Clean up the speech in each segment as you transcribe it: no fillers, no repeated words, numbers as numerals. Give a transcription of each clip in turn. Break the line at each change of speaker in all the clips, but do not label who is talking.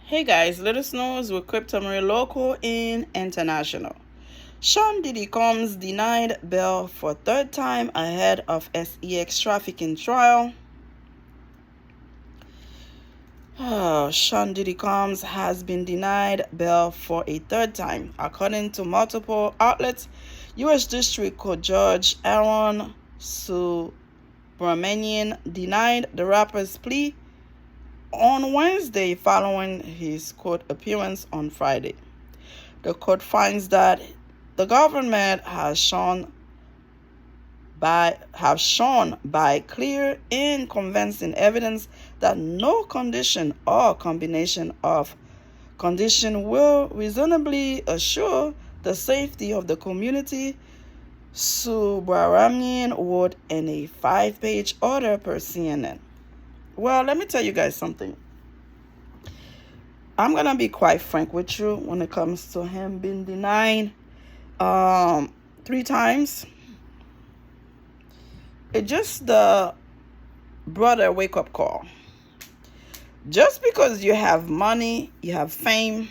Hey guys, let us know with Crypto Marie local and international. Sean Diddy Combs denied bail for third time ahead of sex trafficking trial. Sean Diddy Combs has been denied bail for a third time. According to multiple outlets, U.S. District Court Judge Aaron Subramanian denied the rapper's plea on Wednesday following his court appearance on Friday. The court finds that the government has shown by clear and convincing evidence that no condition or combination of conditions will reasonably assure the safety of the community, Subramanian wrote in a 5-page order per CNN. Well, let me tell you guys something. I'm going to be quite frank with you when it comes to him being denied 3 times. It's just the brother wake-up call. Just because you have money, you have fame,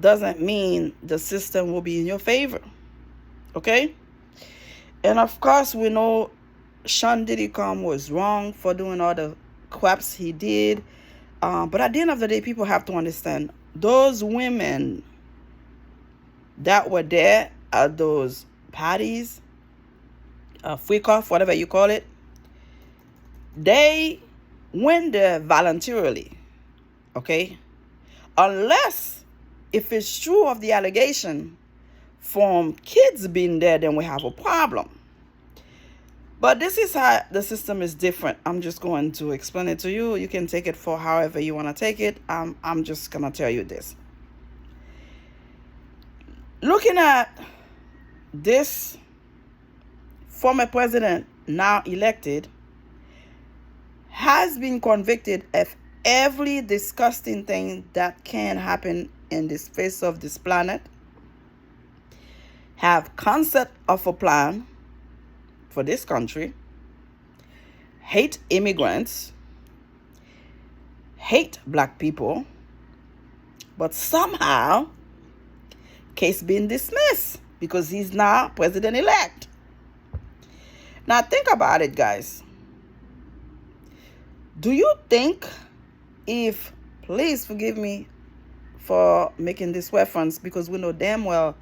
doesn't mean the system will be in your favor. Okay? And of course, we know Sean Diddy Combs was wrong for doing all the craps he did. But at the end of the day, people have to understand, those women that were there at those parties, freak off, whatever you call it, they went there voluntarily, okay? Unless, if it's true of the allegation from kids being there, then we have a problem. But this is how the system is different. I'm just going to explain it to you. You can take it for however you want to take it. I'm just going to tell you this. Looking at this former president, now elected, has been convicted of every disgusting thing that can happen in the face of this planet, have concept of a plan for this country, hate immigrants, hate black people, but somehow case being dismissed because he's now president-elect. Now think about it, guys. Do you think if, please forgive me for making this reference, because we know damn well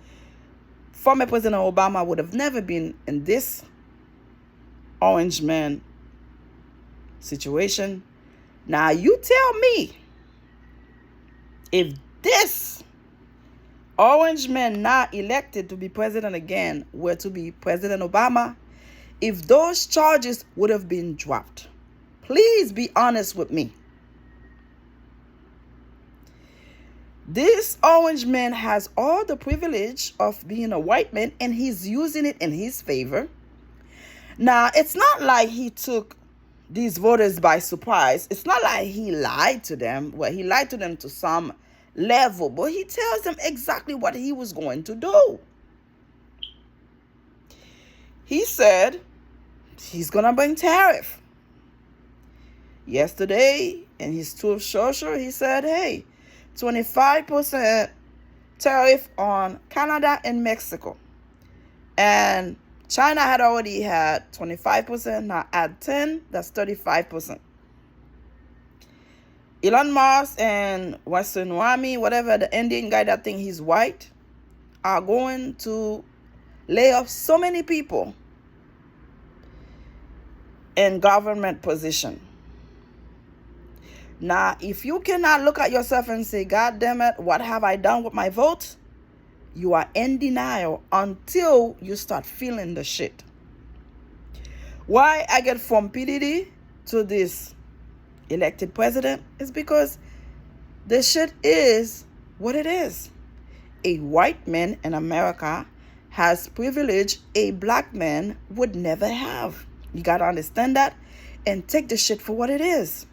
former President Obama would have never been in this orange man situation. Now you tell me, if this orange man now elected to be president again were to be President Obama, if those charges would have been dropped. Please be honest with me. This orange man has all the privilege of being a white man, and he's using it in his favor. Now, it's not like he took these voters by surprise. It's not like he lied to them. Well, he lied to them to some level, but he tells them exactly what he was going to do. He said he's going to bring tariff. Yesterday, in his Truth Social, he said, hey, 25% tariff on Canada and Mexico. And China had already had 25%, now add 10, that's 35%. Elon Musk and Western Rami, whatever, the Indian guy that thinks he's white, are going to lay off so many people in government position. Now, if you cannot look at yourself and say, God damn it, what have I done with my vote? You are in denial until you start feeling the shit. Why I get from PDD to this elected president is because the shit is what it is. A white man in America has privilege a black man would never have. You got to understand that and take the shit for what it is.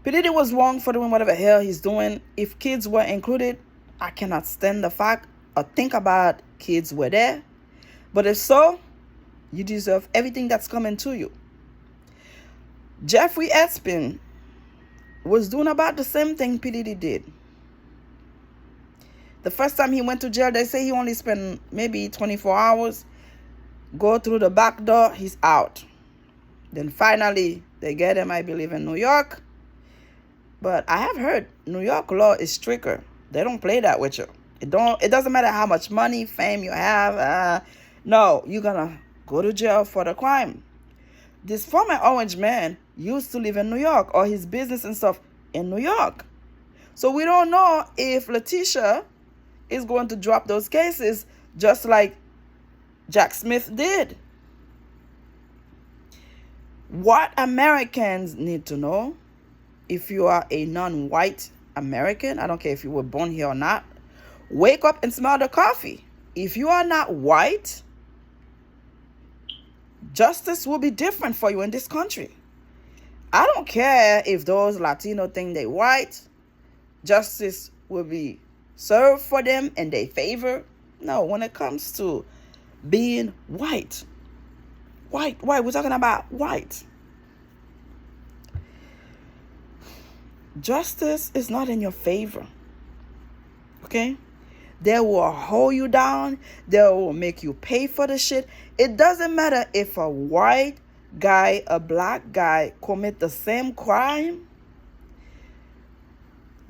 P. Diddy was wrong for doing whatever hell he's doing. If kids were included, I cannot stand the fact or think about kids were there. But if so, you deserve everything that's coming to you. Jeffrey Epstein was doing about the same thing P. Diddy did. The first time he went to jail, they say he only spent maybe 24 hours. Go through the back door, he's out. Then finally, they get him, I believe, in New York. But I have heard New York law is stricter. They don't play that with you. It doesn't matter how much money, fame you have. No, you're gonna go to jail for the crime. This former orange man used to live in New York, or his business and stuff in New York. So we don't know if Letitia is going to drop those cases just like Jack Smith did. What Americans need to know, if you are a non-white American, I don't care if you were born here or not, wake up and smell the coffee. If you are not white, justice will be different for you in this country. I don't care if those Latino think they white. Justice will be served for them in their favor. No, when it comes to being white, we're talking about white. Justice is not in your favor. Okay? They will hold you down. They will make you pay for the shit. It doesn't matter if a white guy, a black guy commit the same crime.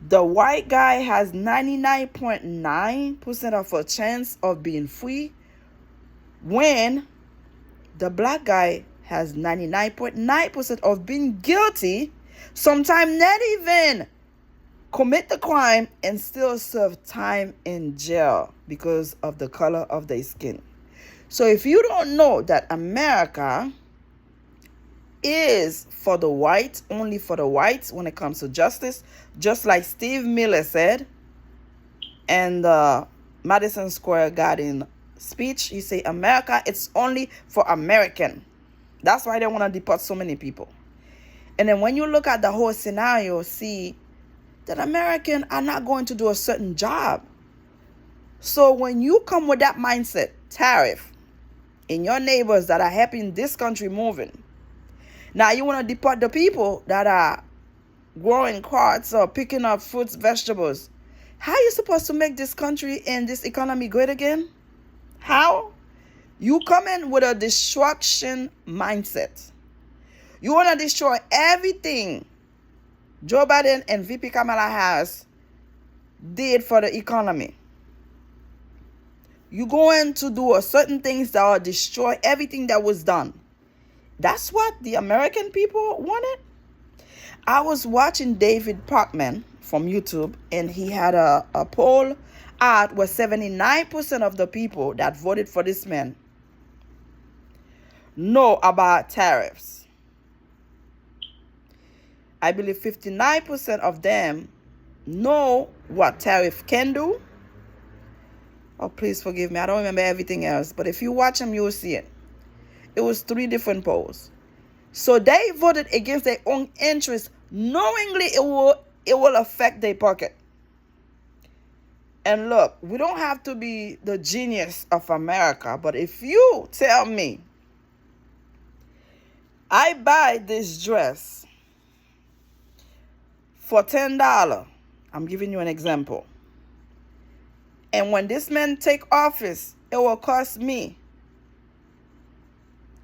The white guy has 99.9% of a chance of being free, when the black guy has 99.9% of being guilty, sometimes not even commit the crime and still serve time in jail because of the color of their skin. So if you don't know that America is for the whites, only for the whites when it comes to justice, just like Steve Miller said, and Madison Square Garden speech, he said, America, it's only for American. That's why they want to deport so many people. And then when you look at the whole scenario, see that Americans are not going to do a certain job. So when you come with that mindset, tariff, in your neighbors that are helping this country moving, now you want to deport the people that are growing crops or picking up fruits, vegetables. How are you supposed to make this country and this economy great again? How? You come in with a destruction mindset. You want to destroy everything Joe Biden and VP Kamala Harris did for the economy. You're going to do certain things that will destroy everything that was done. That's what the American people wanted. I was watching David Parkman from YouTube, and he had a poll out where 79% of the people that voted for this man know about tariffs. I believe 59% of them know what tariff can do. Oh, please forgive me. I don't remember everything else. But if you watch them, you will see it. It was 3 different polls. So they voted against their own interests, knowingly it will affect their pocket. And look, we don't have to be the genius of America, but if you tell me, I buy this dress for $10, I'm giving you an example, and when this man take office, it will cost me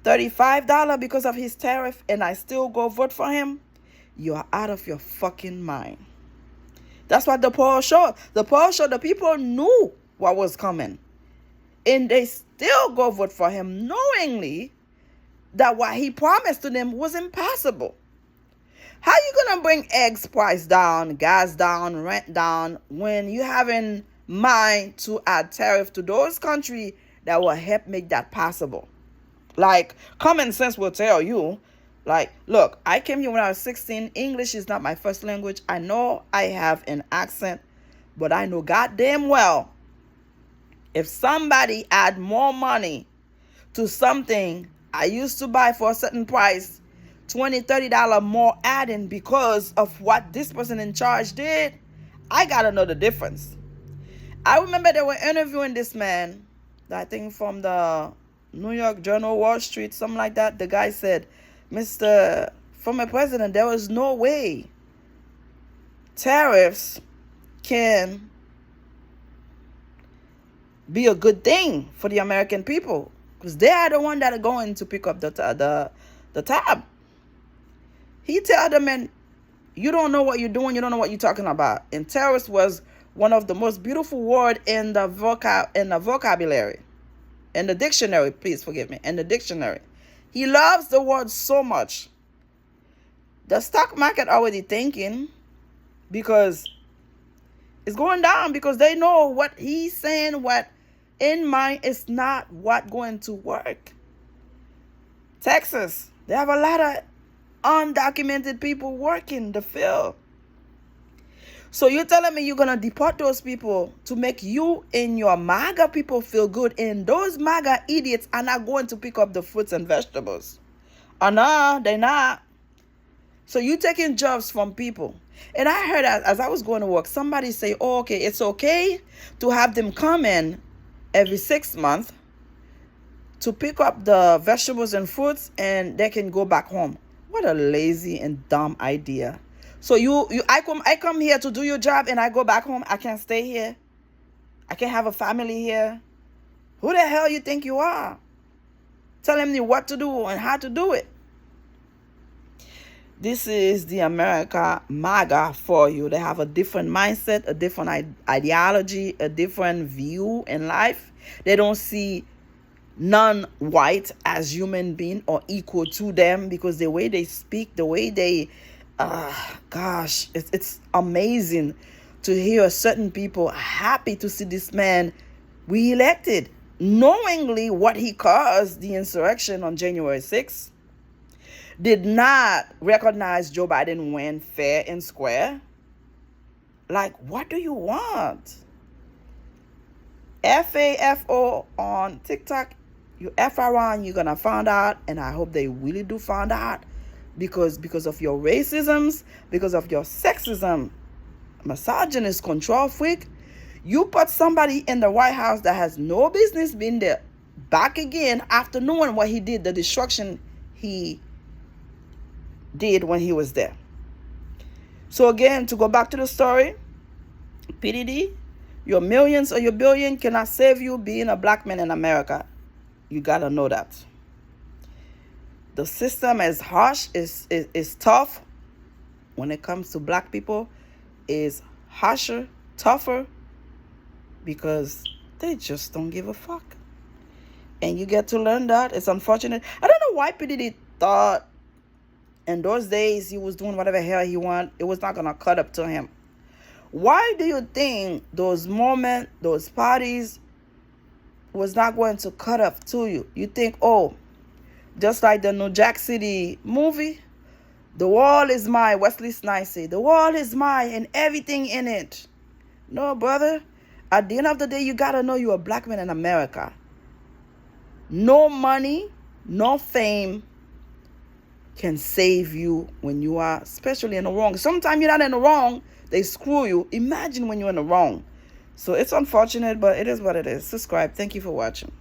$35 because of his tariff, and I still go vote for him, you are out of your fucking mind. That's what the poll showed. The poll showed the people knew what was coming, and they still go vote for him, knowingly that what he promised to them was impossible. How you gonna bring eggs price down, gas down, rent down, when you have in mind to add tariff to those countries that will help make that possible? Like, common sense will tell you, like, look, I came here when I was 16. English is not my first language. I know I have an accent, but I know goddamn well if somebody add more money to something I used to buy for a certain price, $20, $30 more adding because of what this person in charge did, I gotta know the difference. I remember they were interviewing this man, I think from the New York Journal, Wall Street, something like that. The guy said, Mr. former president, there was no way tariffs can be a good thing for the American people, because they are the one that are going to pick up the tab. He tell them, man, you don't know what you're doing, you don't know what you're talking about. And terrorist was one of the most beautiful word in the vocabulary, in the dictionary. Please forgive me, in the dictionary. He loves the word so much. The stock market already thinking, because it's going down, because they know what he's saying, what in mind is not what going to work. Texas, they have a lot of undocumented people working the field. So you're telling me you're going to deport those people to make you and your MAGA people feel good, and those MAGA idiots are not going to pick up the fruits and vegetables? Oh, no, they're not. So you're taking jobs from people. And I heard, as I was going to work, somebody say, oh, okay, it's okay to have them come in every 6 months to pick up the vegetables and fruits, and they can go back home. What a lazy and dumb idea. So I come here to do your job and I go back home. I can't stay here. I can't have a family here. Who the hell you think you are? Telling me what to do and how to do it. This is the America MAGA for you. They have a different mindset, a different ideology, a different view in life. They don't see non-white as human being or equal to them, because the way they speak, the way they, gosh, it's amazing to hear certain people happy to see this man re-elected, knowingly what he caused the insurrection on January 6th. Did not recognize Joe Biden win fair and square. Like, what do you want? FAFO on TikTok. You F around, you're going to find out. And I hope they really do find out. Because of your racisms, because of your sexism, misogynist, control freak, you put somebody in the White House that has no business being there back again after knowing what he did, the destruction he did when he was there. So again, to go back to the story, PDD, your millions or your billion cannot save you being a black man in America. You gotta know that. The system is harsh, is tough. When it comes to black people, is harsher, tougher, because they just don't give a fuck. And you get to learn that. It's unfortunate. I don't know why PDD thought in those days he was doing whatever hell he wanted. It was not going to cut up to him. Why do you think those moments, those parties was not going to cut up to you? You think, oh, just like the New Jack City movie, the world is mine, Wesley Snipes said, the world is mine and everything in it. No, brother. At the end of the day, you got to know you're a black man in America. No money, no fame can save you when you are, especially in the wrong. Sometimes you're not in the wrong, they screw you. Imagine when you're in the wrong. So it's unfortunate, but it is what it is. Subscribe. Thank you for watching.